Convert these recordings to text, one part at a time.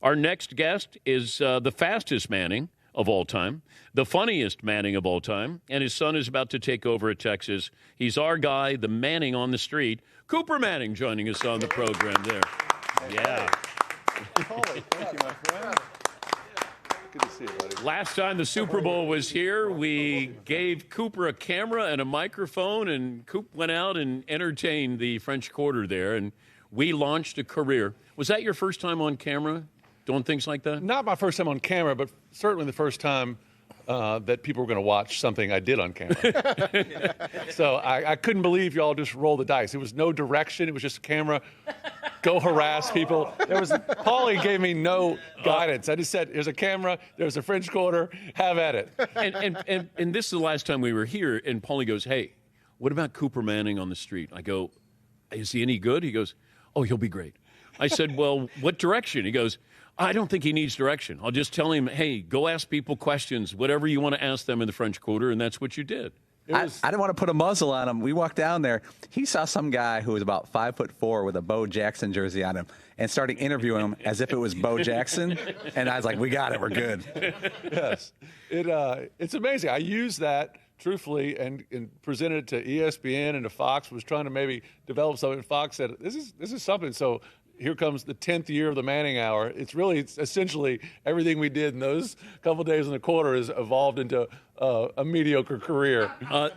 Our next guest is the fastest Manning of all time, the funniest Manning of all time, and his son is about to take over at Texas. He's our guy, the Manning on the street. Cooper Manning joining us on the program there. Yeah. Paulie, thank you, my friend. Good to see you, buddy. Last time the Super Bowl was here, we gave Cooper a camera and a microphone, and Coop went out and entertained the French Quarter there, and we launched a career. Was that your first time on camera doing things like that? Not my first time on camera, but certainly the first time that people were going to watch something I did on camera. So I couldn't believe y'all just rolled the dice. It was no direction. It was just a camera. Go harass people. Paulie gave me no guidance. I just said, "There's a camera. There's a French Quarter. Have at it." And this is the last time we were here. And Paulie goes, "Hey, what about Cooper Manning on the street?" I go, "Is he any good?" He goes, "Oh, he'll be great." I said, "Well, what direction?" He goes, "I don't think he needs direction. I'll just tell him, hey, go ask people questions, whatever you want to ask them in the French Quarter," and that's what you did. I didn't want to put a muzzle on him. We walked down there. He saw some guy who was about 5'4" with a Bo Jackson jersey on him and started interviewing him as if it was Bo Jackson. And I was like, we got it. We're good. Yes. It's amazing. I used that, truthfully, and presented it to ESPN and to Fox. Was trying to maybe develop something. Fox said, this is something. So here comes the 10th year of the Manning Hour. It's essentially everything we did in those couple days in the quarter has evolved into a mediocre career.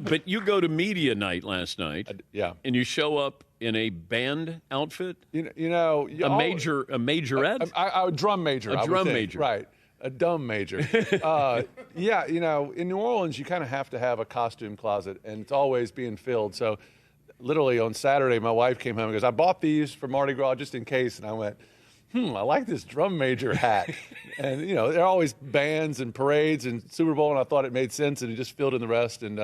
But you go to media night last night, yeah, and you show up in a band outfit. You know, a majorette, a drum major, a drum major, right? A dumb major. Yeah, you know, in New Orleans, you kind of have to have a costume closet, and it's always being filled. So, literally on Saturday, my wife came home and goes, "I bought these for Mardi Gras just in case," and I went, I like this drum major hat. And, you know, there are always bands and parades and Super Bowl, and I thought it made sense, and it just filled in the rest. And,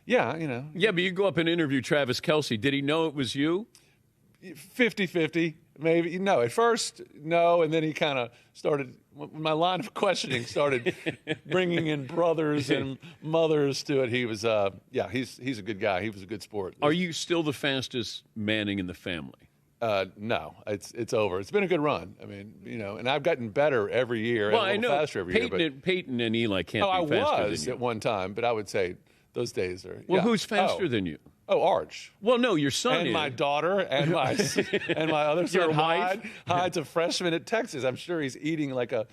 yeah, you know. Yeah, but you go up and interview Travis Kelce. Did he know it was you? 50-50, maybe. No, at first, no, and then he kind of started – my line of questioning started bringing in brothers and mothers to it. He was he's a good guy. He was a good sport. Are you still the fastest Manning in the family? No, it's over. It's been a good run. I mean, you know, and I've gotten better every year. Well, and a little I know faster every year. Peyton and Eli can't be I faster was than you. at one time, but I would say those days are. Well, yeah. who's faster than you? Oh, Arch. Well, no, your son and is. my daughter and my other son, wife? Hyde's a freshman at Texas. I'm sure he's eating like a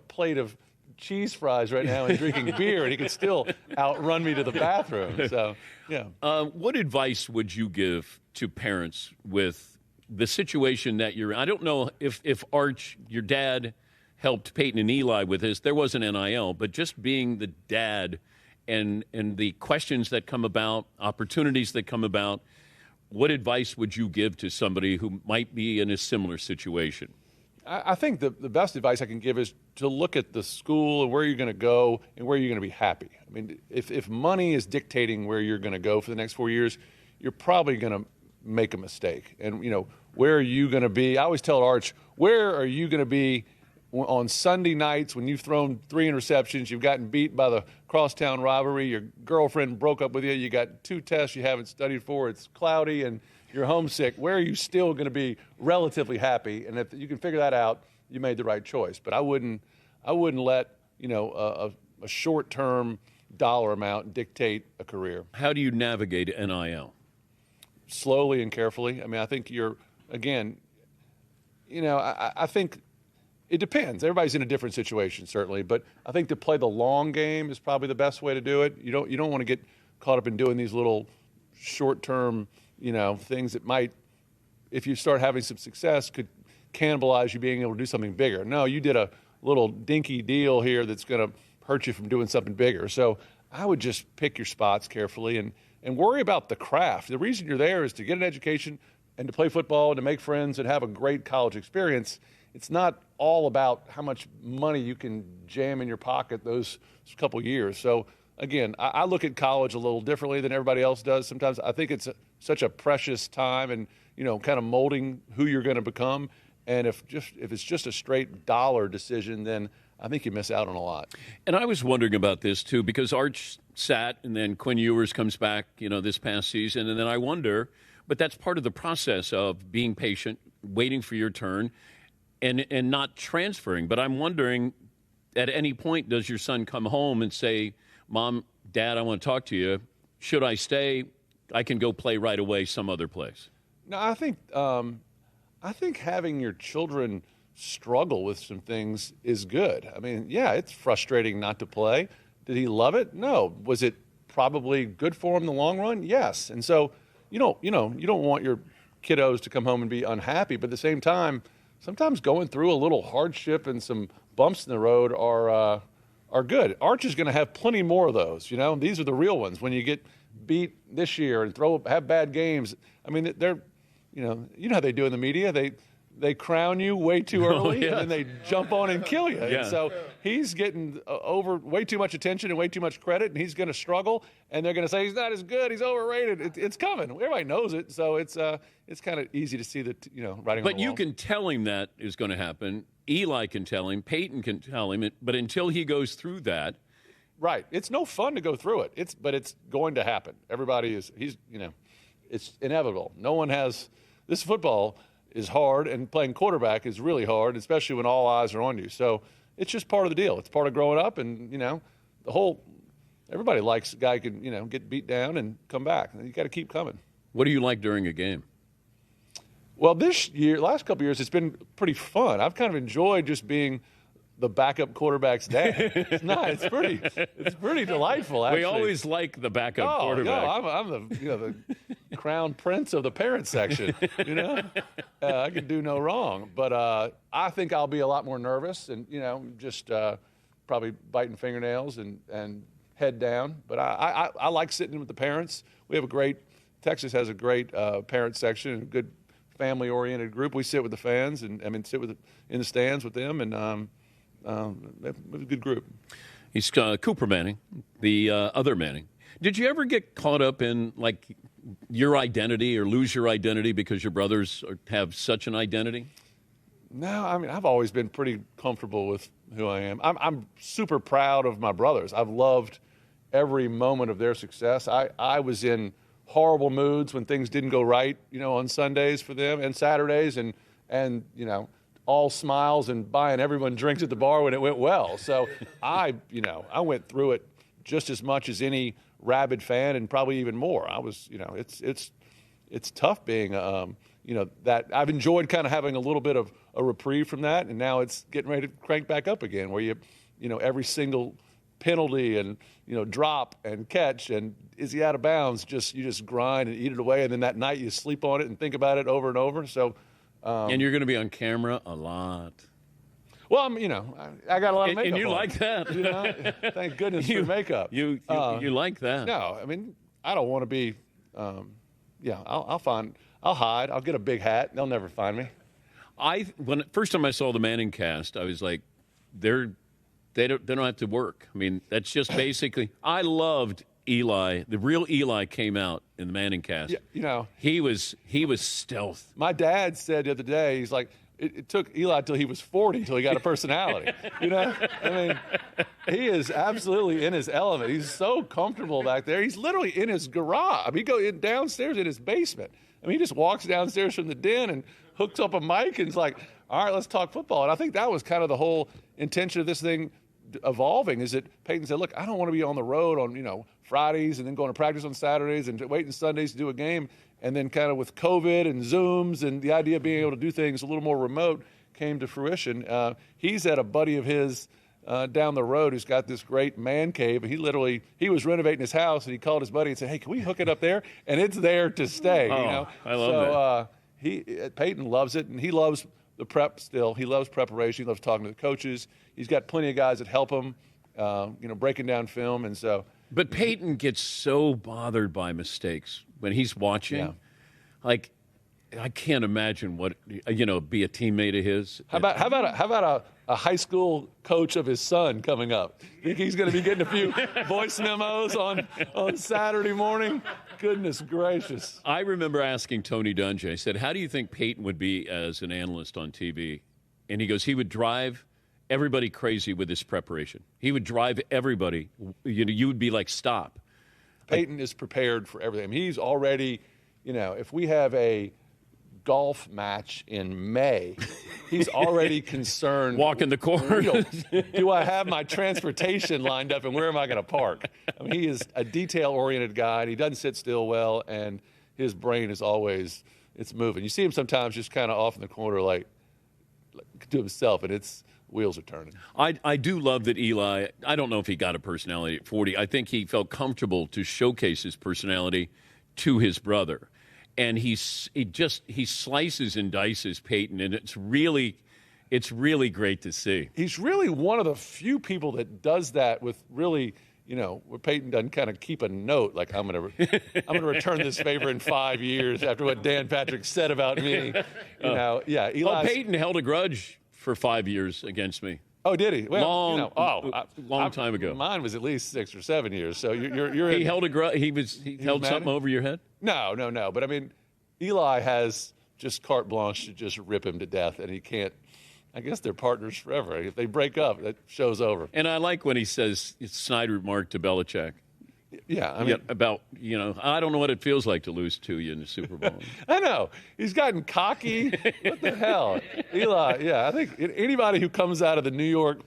plate of cheese fries right now and drinking beer, and he can still outrun me to the bathroom. So, yeah. What advice would you give to parents with the situation that you're in? I don't know if Arch, your dad, helped Peyton and Eli with this. There was an NIL, but just being the dad and the questions that come about, opportunities that come about, what advice would you give to somebody who might be in a similar situation? I think the best advice I can give is to look at the school and where you're going to go and where you're going to be happy. I mean, if money is dictating where you're going to go for the next 4 years, you're probably going to make a mistake. And, you know, where are you going to be? I always tell Arch, where are you going to be on Sunday nights when you've thrown 3 interceptions, you've gotten beat by the crosstown rivalry, your girlfriend broke up with you, you got 2 tests you haven't studied for, it's cloudy, and you're homesick. Where are you still going to be relatively happy? And if you can figure that out, you made the right choice. But I wouldn't let, you know, a short-term dollar amount dictate a career. How do you navigate NIL? Slowly and carefully. I mean, I think again, you know, I think it depends. Everybody's in a different situation, certainly. But I think to play the long game is probably the best way to do it. You don't want to get caught up in doing these little short-term, you know, things that might, if you start having some success, could cannibalize you being able to do something bigger. No, you did a little dinky deal here that's going to hurt you from doing something bigger. So I would just pick your spots carefully and worry about the craft. The reason you're there is to get an education and to play football and to make friends and have a great college experience. It's not all about how much money you can jam in your pocket those couple years. So, again, I look at college a little differently than everybody else does. Sometimes I think it's such a precious time and, you know, kind of molding who you're going to become. And if it's just a straight dollar decision, then I think you miss out on a lot. And I was wondering about this, too, because Arch sat and then Quinn Ewers comes back, you know, this past season. And then I wonder, but that's part of the process of being patient, waiting for your turn. and not transferring. But I'm wondering, at any point, does your son come home and say, Mom, Dad, I want to talk to you. Should I stay? I can go play right away some other place. No, I think having your children struggle with some things is good. I mean, yeah, it's frustrating not to play. Did he love it? No. Was it probably good for him in the long run? Yes. And so you don't want your kiddos to come home and be unhappy, but at the same time, sometimes going through a little hardship and some bumps in the road are good. Arch is going to have plenty more of those. These are the real ones. When you get beat this year and have bad games, I mean, they're, how they do in the media. They crown you way too early, and then they jump on and kill you. Yeah. And so he's getting over way too much attention and way too much credit, and he's going to struggle. And they're going to say he's not as good, he's overrated. It's coming. Everybody knows it, so it's kind of easy to see that writing on the wall. But you can tell him that is going to happen. Eli can tell him. Peyton can tell him. But until he goes through that, right? It's no fun to go through it. But it's going to happen. Everybody is. It's inevitable. No one has this football. Is hard, and playing quarterback is really hard, especially when all eyes are on you. So it's just part of the deal. It's part of growing up, and everybody likes a guy who can get beat down and come back. You got to keep coming. What do you like during a game? Well, last couple of years, it's been pretty fun. I've kind of enjoyed just being the backup quarterback's dad. It's nice. It's pretty delightful. Actually, we always like the backup quarterback. No, I'm the crown prince of the parent section. I can do no wrong. But I think I'll be a lot more nervous and just probably biting fingernails and head down. But I like sitting with the parents. Texas has a great parent section and a good family-oriented group. We sit with the fans and in the stands with them and. It was a good group. He's Cooper Manning, the other Manning. Did you ever get caught up in your identity or lose your identity because your brothers have such an identity? No, I mean I've always been pretty comfortable with who I am. I'm super proud of my brothers. I've loved every moment of their success. I was in horrible moods when things didn't go right, on Sundays for them and Saturdays and all smiles and buying everyone drinks at the bar when it went well. So I went through it just as much as any rabid fan and probably even more. I was, it's tough being, that I've enjoyed kind of having a little bit of a reprieve from that. And now it's getting ready to crank back up again where every single penalty and, drop and catch and is he out of bounds? You just grind and eat it away. And then that night you sleep on it and think about it over and over. So, and you're going to be on camera a lot. Well, I got a lot of makeup and you on. Like that. Thank goodness for makeup. You like that. No, I mean, I don't want to be, I'll hide. I'll get a big hat. They'll never find me. When first time I saw the Manning cast, I was like, they don't have to work. I mean, that's just basically, I loved Eli. The real Eli came out in the Manning cast. Yeah, he was stealth. My dad said the other day, he's like, it took Eli till he was 40 till he got a personality. I mean, he is absolutely in his element. He's so comfortable back there. He's literally in his garage. I mean, he goes downstairs in his basement. I mean, he just walks downstairs from the den and hooks up a mic and is like, all right, let's talk football. And I think that was kind of the whole intention of this thing evolving, is that Peyton said, look, I don't want to be on the road on, Fridays and then going to practice on Saturdays and waiting Sundays to do a game. And then kind of with COVID and Zooms and the idea of being able to do things a little more remote came to fruition. He's at a buddy of his down the road who's got this great man cave. He was renovating his house and he called his buddy and said, hey, can we hook it up there? And it's there to stay. I love that. Peyton loves it, and he loves the prep still. He loves preparation. He loves talking to the coaches. He's got plenty of guys that help him, breaking down film. And so. But Peyton gets so bothered by mistakes when he's watching. Yeah. Like, I can't imagine what, be a teammate of his. How about a high school coach of his son coming up? Think he's going to be getting a few voice memos on Saturday morning? Goodness gracious. I remember asking Tony Dungy, I said, how do you think Peyton would be as an analyst on TV? And he goes, he would drive everybody crazy with his preparation. He would drive everybody. You would be like, stop. Peyton is prepared for everything. I mean, he's already, if we have a golf match in May, he's already concerned. Walking the course. Do I have my transportation lined up, and where am I going to park? I mean, he is a detail-oriented guy, and he doesn't sit still well, and his brain is always, it's moving. You see him sometimes just kind of off in the corner, like to himself, and it's wheels are turning. I do love that Eli, I don't know if he got a personality at 40. I think he felt comfortable to showcase his personality to his brother. And he slices and dices Peyton, and it's really great to see. He's really one of the few people that does that with really, where Peyton doesn't kind of keep a note like I'm going to return this favor in 5 years after what Dan Patrick said about me. Yeah. Eli. Peyton held a grudge for 5 years against me. Oh, did he? Well, long time ago. Mine was at least 6 or 7 years. So you're. He held a grudge. He held something over your head. No. But I mean, Eli has just carte blanche to just rip him to death, and he can't. I guess they're partners forever. If they break up, that show's over. And I like when he says Snyder remarked to Belichick. Yeah, I mean, about I don't know what it feels like to lose to you in the Super Bowl. I know he's gotten cocky. What the hell, Eli? Yeah, I think anybody who comes out of the New York,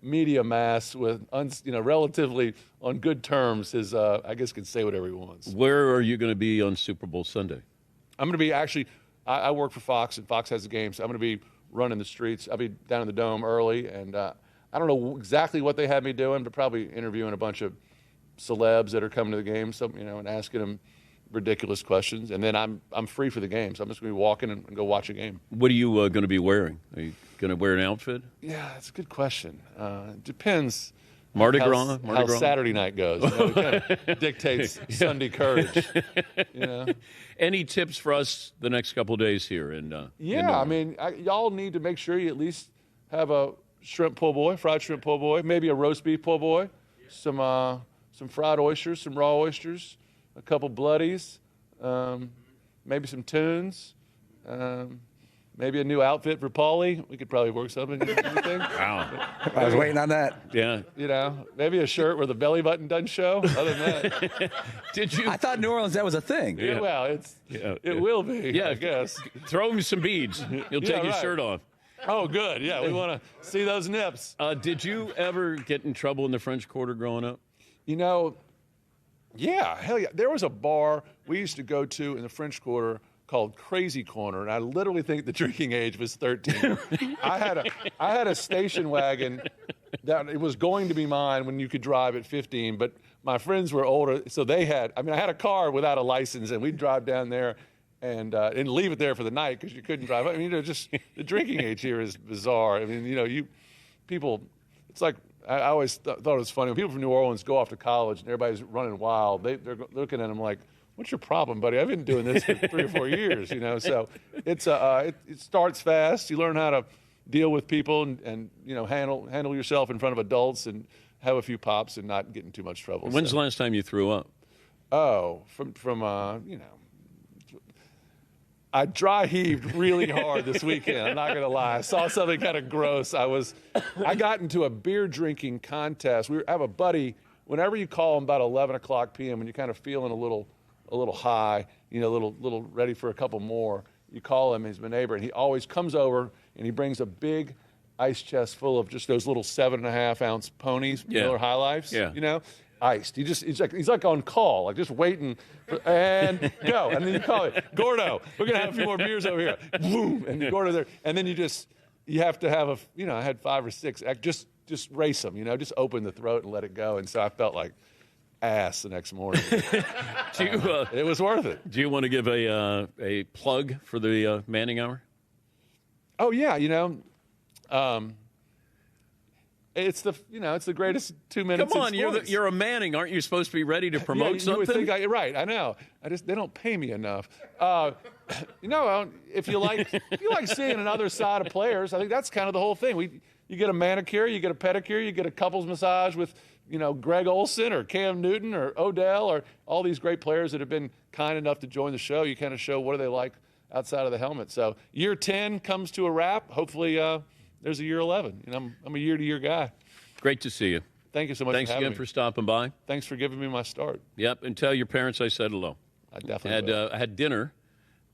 media mass with relatively on good terms is, I guess, can say whatever he wants. Where are you going to be on Super Bowl Sunday? I'm going to be I work for Fox, and Fox has the game, so I'm going to be running the streets. I'll be down in the Dome early, and I don't know exactly what they have me doing, but probably interviewing a bunch of celebs that are coming to the game, and asking them ridiculous questions. And then I'm free for the game, so I'm just going to be walking and go watch a game. What are you going to be wearing? Are you going to wear an outfit? Yeah, that's a good question. It depends. Mardi Gras? How Saturday night goes. It kind of dictates Sunday courage. Any tips for us the next couple of days here? I mean, y'all need to make sure you at least have a shrimp po' boy, fried shrimp po' boy, maybe a roast beef po' boy, some fried oysters, some raw oysters, a couple bloodies, maybe some tunes, maybe a new outfit for Paulie. We could probably work something. Wow. I was waiting on that. Yeah. Maybe a shirt where the belly button doesn't show. Other than that. Did you? I thought New Orleans, that was a thing. Yeah, well, it will be, yeah, I guess. Throw him some beads. He'll take his shirt off. Oh, good. Yeah, we want to see those nips. Did you ever get in trouble in the French Quarter growing up? Yeah, hell yeah. There was a bar we used to go to in the French Quarter called Crazy Corner, and I literally think the drinking age was 13. I had a station wagon that it was going to be mine when you could drive at 15, but my friends were older, so I had a car without a license, and we'd drive down there and leave it there for the night because you couldn't drive. I mean, just the drinking age here is bizarre. I mean, people, it's like, I always thought it was funny when people from New Orleans go off to college and everybody's running wild. They're looking at them like, "What's your problem, buddy? I've been doing this for 3 or 4 years." So it starts fast. You learn how to deal with people and handle yourself in front of adults and have a few pops and not get in too much trouble. When's the last time you threw up? Oh, from I dry heaved really hard this weekend. I'm not going to lie. I saw something kind of gross. I got into a beer drinking contest. I have a buddy. Whenever you call him about 11 o'clock p.m. when you're kind of feeling a little high, a little ready for a couple more, you call him. He's my neighbor, and he always comes over and he brings a big ice chest full of just those little 7.5 ounce ponies, Miller High Lifes. Yeah. Iced. He's like on call, like just waiting and go. And then you call it, Gordo, we're gonna have a few more beers over here. Boom, and Gordo there. And then you have to have I had 5 or 6. Just race them, just open the throat and let it go. And so I felt like ass the next morning. It was worth it. Do you want to give a plug for the Manning Hour? Oh yeah, it's the greatest 2 minutes. Come on, in sports. you're a Manning, aren't you supposed to be ready to promote something? You would think right, I know. They don't pay me enough. If you like seeing another side of players, I think that's kind of the whole thing. You get a manicure, you get a pedicure, you get a couples massage with Greg Olson or Cam Newton or Odell or all these great players that have been kind enough to join the show. You kind of show what are they like outside of the helmet. So year 10 comes to a wrap. Hopefully there's a year 11. I'm a year-to-year guy. Great to see you. Thank you so much. Thanks for having again me. for stopping by. Thanks for giving me my start. Had. And tell your parents I said hello. I definitely will. I had dinner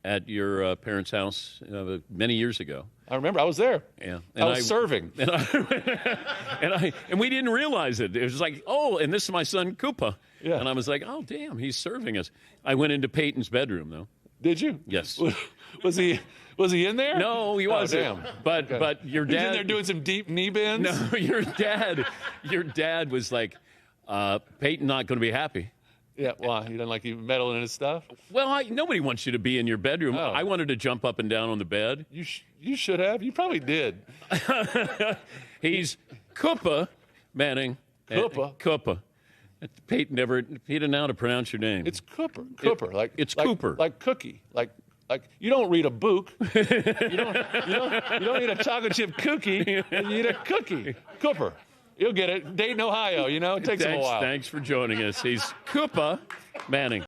Yeah. at your parents' house many years ago. I remember. I was there. Yeah, I was serving. And we didn't realize it. It was like, oh, and this is my son Koopa. Yeah. And I was like, oh, damn, he's serving us. I went into Peyton's bedroom though. Did you? Yes. Was he in there? No, he wasn't. Oh, damn. But your dad. He's in there doing some deep knee bends. No, your dad was like, Peyton not going to be happy. Yeah, why? He doesn't like you meddling in his stuff? Well, nobody wants you to be in your bedroom. Oh. I wanted to jump up and down on the bed. You should have. You probably did. He's Koopa Manning. Koopa? Koopa. Peyton he didn't know how to pronounce your name. It's Cooper. Cooper. It's like, Cooper. Like cookie. Like you don't read a book. you don't eat a chocolate chip cookie. You eat a cookie. Cooper. You'll get it. Dayton, Ohio. It takes him a while. Thanks for joining us. He's Koopa Manning.